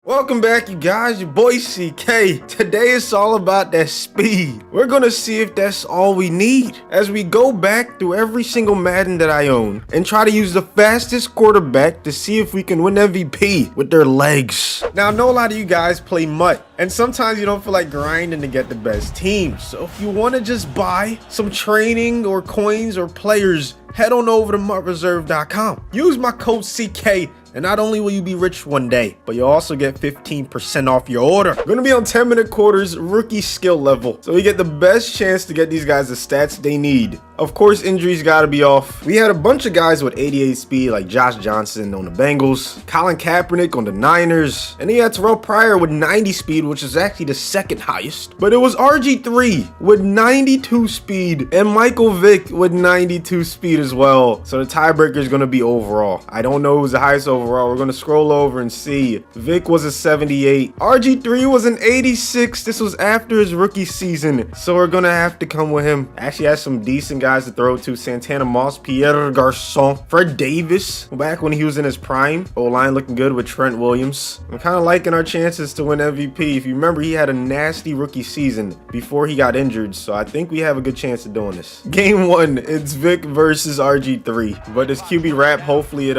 Welcome back, you guys. Your boy CK. Today it's all about that speed. We're gonna see if that's all we need as we go back through every single Madden that I own and try to use the fastest quarterback to see if we can win MVP with their legs. Now, I know a lot of you guys play MUT, and sometimes you don't feel like grinding to get the best teams. So if you want to just buy some training or coins or players, head on over to MUTreserve.com. Use my code CK. And not only will you be rich one day, but you'll also get 15% off your order. We're gonna be on 10-minute quarters, rookie skill level. So we get the best chance to get these guys the stats they need. Of course, injuries gotta be off. We had a bunch of guys with 88 speed, like Josh Johnson on the Bengals, Colin Kaepernick on the Niners, and he had Terrell Pryor with 90 speed, which is actually the second highest. But it was RG3 with 92 speed and Michael Vick with 92 speed as well. So the tiebreaker is gonna be overall. I don't know who's the highest overall. We're gonna scroll over and see. Vick was a 78. RG3 was an 86. This was after his rookie season, so we're gonna have to come with him. Actually has some decent guys to throw to: Santana Moss, Pierre Garçon, Fred Davis, back when he was in his prime. O-line looking good with Trent Williams. I'm kind of liking our chances to win MVP. If you remember, he had a nasty rookie season before he got injured, so I think we have a good chance of doing this. Game one, it's Vick versus RG3, but this QB wrap, hopefully it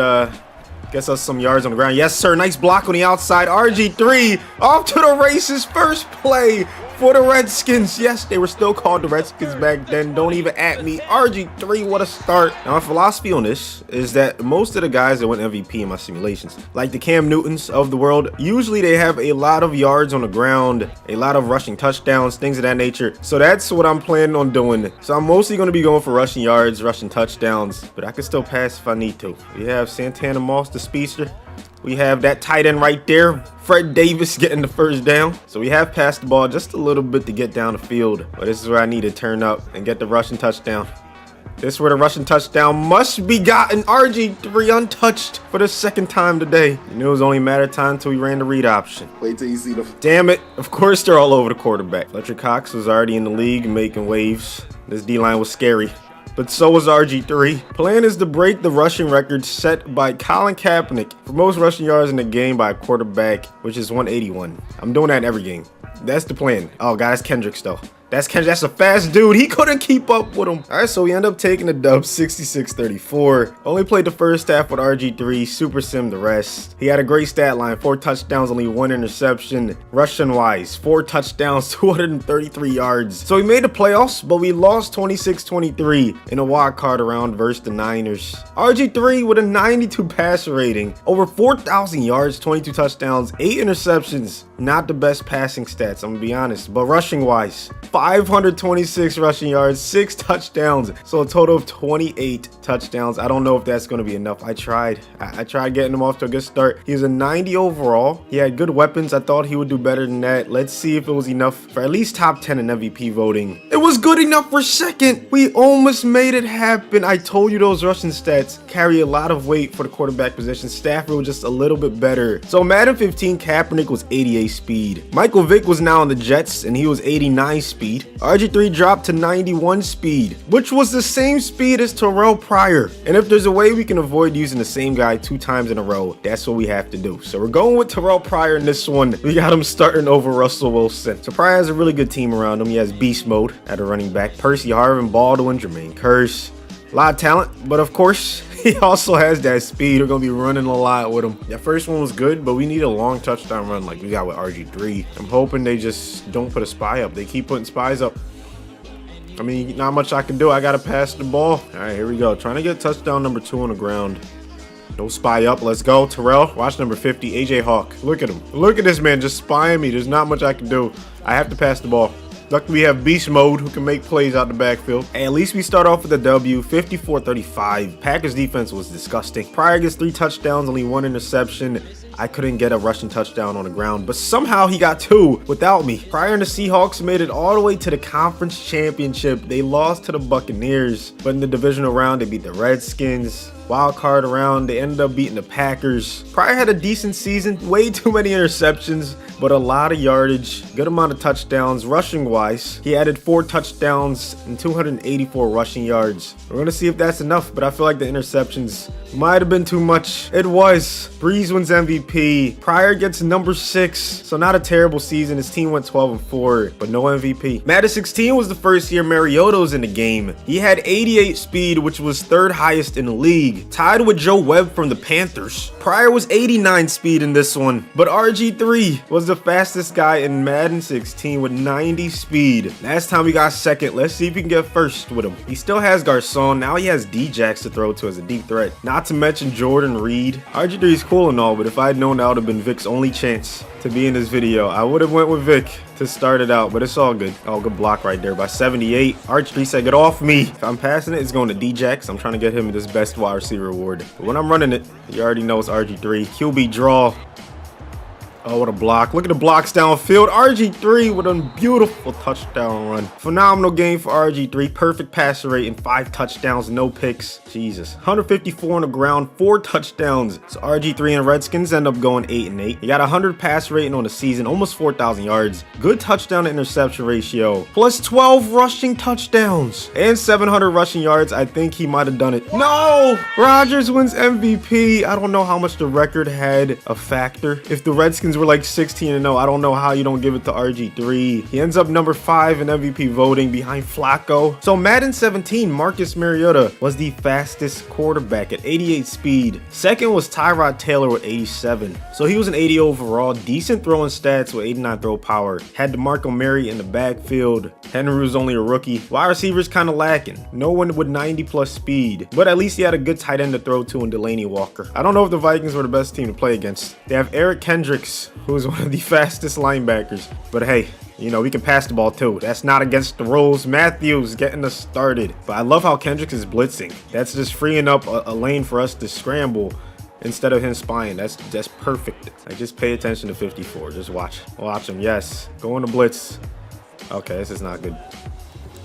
gets us some yards on the ground. Yes, sir. Nice block on the outside. RG3 off to the races. First play for the Redskins. Yes, they were still called the Redskins back then. Don't even at me. RG3, what a start. Now, my philosophy on this is that most of the guys that win MVP in my simulations, like the Cam Newtons of the world, usually they have a lot of yards on the ground, a lot of rushing touchdowns, things of that nature. So that's what I'm planning on doing. So I'm mostly going to be going for rushing yards, rushing touchdowns, but I can still pass if I need to. We have Santana Moss, the speedster. We have that tight end right there, Fred Davis, getting the first down. So we have passed the ball just a little bit to get down the field, but this is where I need to turn up and get the rushing touchdown. This is where the rushing touchdown must be gotten. RG3 untouched for the second time today. You knew it was only a matter of time until we ran the read option. Wait till you see the... Damn it. Of course they're all over the quarterback. Fletcher Cox was already in the league making waves. This D-line was scary. But so was RG3. Plan is to break the rushing record set by Colin Kaepernick for most rushing yards in the game by a quarterback, which is 181. I'm doing that in every game. That's the plan. Oh, God, that's Kendricks, though. That's a fast dude. He couldn't keep up with him. All right, so we end up taking the dub 66-34. Only played the first half with RG3, super sim the rest. He had a great stat line: 4 touchdowns, only 1 interception. Rushing wise, 4 touchdowns, 233 yards. So we made the playoffs, but we lost 26-23 in a wild card round versus the Niners. RG3 with a 92 passer rating, over 4,000 yards, 22 touchdowns, 8 interceptions. Not the best passing stats, I'm gonna be honest, but rushing wise, 526 rushing yards, 6 touchdowns, so a total of 28 touchdowns. I don't know if that's going to be enough. I tried getting him off to a good start. He was a 90 overall. He had good weapons. I thought he would do better than that. Let's see if it was enough for at least top 10 in MVP voting. It was good enough for second. We almost made it happen. I told you those rushing stats carry a lot of weight for the quarterback position. Stafford was just a little bit better. So Madden 15, Kaepernick was 88 speed. Michael Vick was now on the Jets and he was 89 speed. RG3 dropped to 91 speed, which was the same speed as Terrell Pryor. And if there's a way we can avoid using the same guy 2 times in a row, that's what we have to do. So we're going with Terrell Pryor in this one. We got him starting over Russell Wilson. So Pryor has a really good team around him. He has beast mode at a running back: Percy Harvin, Baldwin, Jermaine Kearse. A lot of talent, but of course, he also has that speed. We're going to be running a lot with him. That first one was good, but we need a long touchdown run like we got with RG3. I'm hoping they just don't put a spy up. They keep putting spies up. I mean, not much I can do. I got to pass the ball. All right, here we go. Trying to get touchdown number 2 on the ground. No spy up. Let's go. Terrell, watch number 50, AJ Hawk. Look at him. Look at this man just spying me. There's not much I can do. I have to pass the ball. Luckily, we have beast mode who can make plays out the backfield. Hey, at least we start off with a W, 54-35. Packers defense was disgusting. Pryor gets 3 touchdowns, only 1 interception. I couldn't get a rushing touchdown on the ground, but somehow he got 2 without me. Pryor and the Seahawks made it all the way to the conference championship. They lost to the Buccaneers, but in the divisional round, they beat the Redskins. wild card around. They ended up beating the Packers. Pryor had a decent season, way too many interceptions, but a lot of yardage, good amount of touchdowns. Rushing wise, he added 4 touchdowns and 284 rushing yards. We're gonna see if that's enough, but I feel like the interceptions might have been too much. It was. Breeze wins MVP. Pryor gets number 6, so not a terrible season. His team went 12-4, but no MVP. Madden 16 was the first year Mariota was in the game. He had 88 speed, which was 3rd highest in the league, tied with Joe Webb from the Panthers. Pryor was 89 speed in this one, but RG3 was the fastest guy in Madden 16 with 90 speed. Last time we got 2nd. Let's see if we can get 1st with him. He still has Garcon. Now he has D-Jax to throw to as a deep threat. Not to mention Jordan Reed. RG3 is cool and all, but if I had known that would have been Vic's only chance to be in this video, I would have went with Vic to start it out, but it's all good. Oh, good block right there by 78. RG3 said, get off me. If I'm passing it, it's going to D-Jax. I'm trying to get him this best wide receiver award. But when I'm running it, you already know it's RG3. QB draw. Oh, what a block. Look at the blocks downfield. RG3 with a beautiful touchdown run. Phenomenal game for RG3. Perfect passer rating, 5 touchdowns, no picks. Jesus. 154 on the ground, 4 touchdowns. So RG3 and Redskins end up going 8-8. He got 100 pass rating on the season, almost 4,000 yards. Good touchdown to interception ratio. Plus 12 rushing touchdowns and 700 rushing yards. I think he might have done it. No! Rodgers wins MVP. I don't know how much the record had a factor. If the Redskins were like 16-0, I don't know how you don't give it to RG3. He ends up number 5 in MVP voting behind Flacco. So Madden 17, Marcus Mariota was the fastest quarterback at 88 speed. 2nd was Tyrod Taylor with 87. So he was an 80 overall. Decent throwing stats with 89 throw power. Had DeMarco Murray in the backfield. Henry was only a rookie. Wide receivers kind of lacking. No one with 90 plus speed, but at least he had a good tight end to throw to in Delaney Walker. I don't know if the Vikings were the best team to play against. They have Eric Kendricks, who is one of the fastest linebackers, but hey, you know, we can pass the ball too. That's not against the rules. Matthews getting us started. But I love how Kendricks is blitzing. That's just freeing up a lane for us to scramble instead of him spying. That's perfect. I just pay attention to 54. Just watch him. Yes, going to blitz. Okay, this is not good.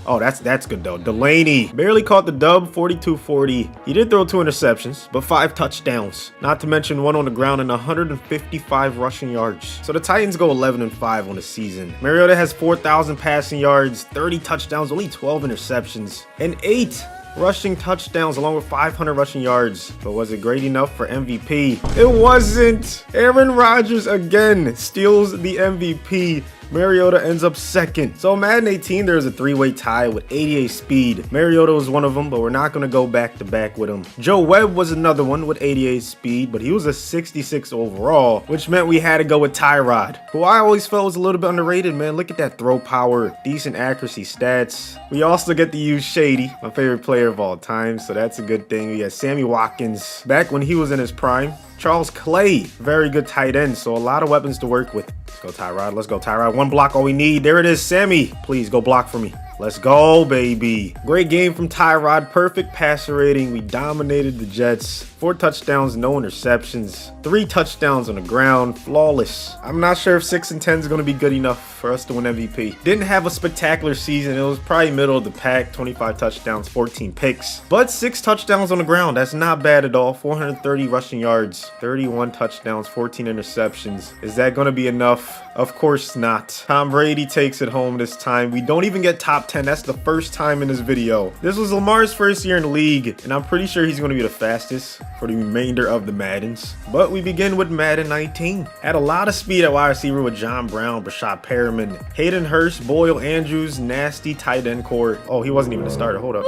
Oh, that's good though. Delaney barely caught the dub, 42-40. He did throw 2 interceptions, but 5 touchdowns. Not to mention 1 on the ground and 155 rushing yards. So the Titans go 11-5 on the season. Mariota has 4,000 passing yards, 30 touchdowns, only 12 interceptions, and 8 rushing touchdowns along with 500 rushing yards. But was it great enough for MVP? It wasn't. Aaron Rodgers again steals the MVP. Mariota ends up 2nd. So Madden 18, there's a 3-way tie with 88 speed. Mariota was one of them, but we're not going to go back to back with him. Joe Webb was another one with 88 speed, but he was a 66 overall, which meant we had to go with Tyrod, who I always felt was a little bit underrated, man. Look at that throw power, decent accuracy stats. We also get to use Shady, my favorite player of all time, so that's a good thing. We got Sammy Watkins back when he was in his prime. Charles Clay, very good tight end, so a lot of weapons to work with. Let's go, Tyrod. Let's go, Tyrod. 1 block, all we need. There it is, Sammy. Please go block for me. Let's go, baby. Great game from Tyrod. Perfect passer rating. We dominated the Jets. 4 touchdowns, no interceptions. 3 touchdowns on the ground. Flawless. I'm not sure if 6 and 10 is going to be good enough for us to win MVP. Didn't have a spectacular season. It was probably middle of the pack. 25 touchdowns, 14 picks. But 6 touchdowns on the ground. That's not bad at all. 430 rushing yards. 31 touchdowns, 14 interceptions. Is that going to be enough? Of course not. Tom Brady takes it home this time. We don't even get top 10. That's the first time in this video. This was Lamar's first year in the league, and I'm pretty sure he's going to be the fastest for the remainder of the Maddens. But we begin with Madden 19. Had a lot of speed at wide receiver with John Brown, Brashad Perriman, Hayden Hurst, Boyle Andrews, nasty tight end core. Oh, he wasn't even a starter. Hold up.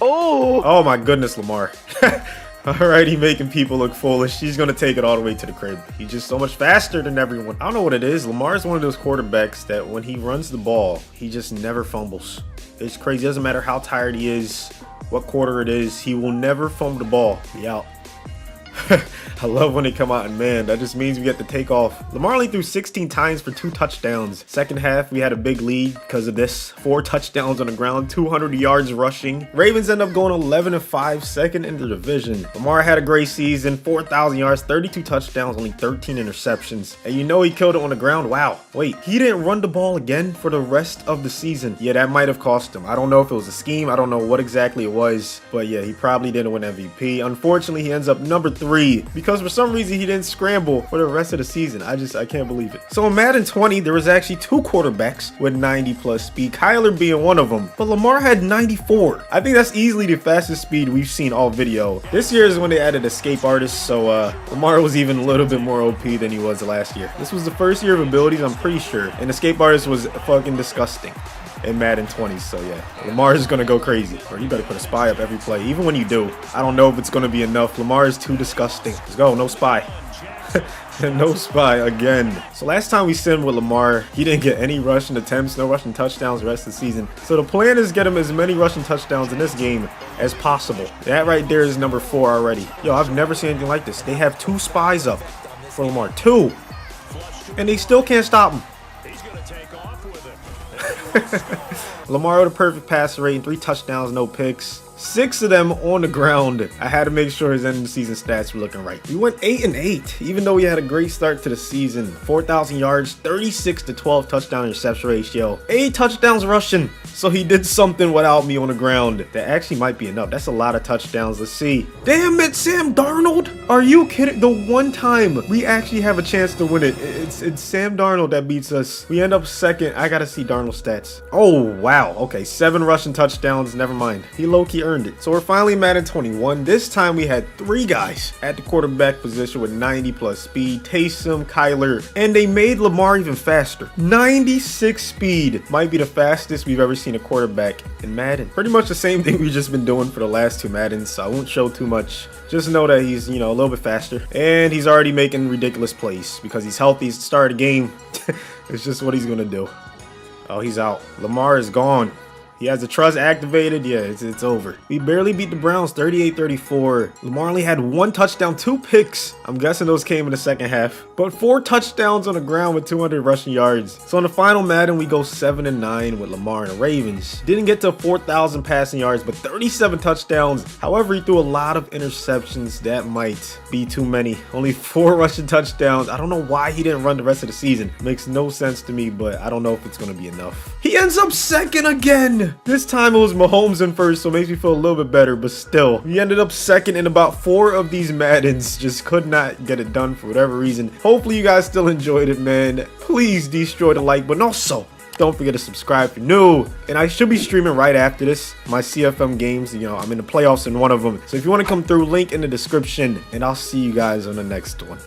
Oh my goodness, Lamar. Alrighty, making people look foolish. He's going to take it all the way to the crib. He's just so much faster than everyone. I don't know what it is. Lamar's one of those quarterbacks that when he runs the ball, he just never fumbles. It's crazy. It doesn't matter how tired he is, what quarter it is. He will never fumble the ball. Be out. I love when they come out, and man, that just means we get to take off. Lamar only threw 16 times for 2 touchdowns. Second half, we had a big lead because of this. 4 touchdowns on the ground, 200 yards rushing. Ravens end up going 11-5, second in the division. Lamar had a great season, 4,000 yards, 32 touchdowns, only 13 interceptions. And you know he killed it on the ground. Wow. Wait, he didn't run the ball again for the rest of the season. Yeah, that might have cost him. I don't know if it was a scheme. I don't know what exactly it was. But yeah, he probably didn't win MVP. Unfortunately, he ends up number 3 because for some reason he didn't scramble for the rest of the season. I can't believe it. So in Madden 20, there was actually 2 quarterbacks with 90+ speed, Kyler being one of them, but Lamar had 94. I think that's easily the fastest speed we've seen all video. This year is when they added escape artists, so Lamar was even a little bit more OP than he was last year. This was the first year of abilities, I'm pretty sure, and escape artist was fucking disgusting in Madden 20, so yeah, Lamar is gonna go crazy. Or you better put a spy up every play, even when you do. I don't know if it's gonna be enough. Lamar is too disgusting. Let's go, no spy. No spy again. So last time we simmed with Lamar, he didn't get any rushing attempts, no rushing touchdowns the rest of the season. So the plan is get him as many rushing touchdowns in this game as possible. That right there is number 4 already. Yo, I've never seen anything like this. They have 2 spies up for Lamar, 2, and they still can't stop him. Lamar with a perfect passer rating, 3 touchdowns, no picks. 6 of them on the ground. I had to make sure his end of the season stats were looking right. We went 8-8, even though we had a great start to the season. 4,000 yards, 36-12 touchdown interception ratio, 8 touchdowns rushing. So he did something without me on the ground. That actually might be enough. That's a lot of touchdowns. Let's see. Damn it, Sam Darnold. Are you kidding? The one time we actually have a chance to win it, it's Sam Darnold that beats us. We end up second. I gotta see Darnold's stats. Oh, wow. Okay, 7 rushing touchdowns. Never mind. He low-key earned it. So we're finally Madden 21. This time we had 3 guys at the quarterback position with 90+ speed. Taysom, Kyler, and they made Lamar even faster. 96 speed. Might be the fastest we've ever seen a quarterback in Madden. Pretty much the same thing we've just been doing for the last 2 Maddens, so I won't show too much. Just know that he's, you know, a little bit faster. And he's already making ridiculous plays because he's healthy. He's the start of the game. It's just what he's gonna do. Oh, he's out. Lamar is gone. He has the trust activated. Yeah, it's over. We barely beat the Browns 38-34. Lamar only had 1 touchdown, 2 picks. I'm guessing those came in the second half. But 4 touchdowns on the ground with 200 rushing yards. So in the final Madden, we go 7-9 with Lamar and the Ravens. Didn't get to 4,000 passing yards, but 37 touchdowns. However, he threw a lot of interceptions. That might be too many. Only 4 rushing touchdowns. I don't know why he didn't run the rest of the season. Makes no sense to me, but I don't know if it's going to be enough. He ends up second again. This time it was Mahomes in first, so it makes me feel a little bit better, but still. We ended up second in about 4 of these Maddens. Just could not get it done for whatever reason. Hopefully you guys still enjoyed it, man. Please destroy the like button. Also, don't forget to subscribe if you're new. And I should be streaming right after this. My CFM games, you know, I'm in the playoffs in one of them. So if you want to come through, link in the description. And I'll see you guys on the next one.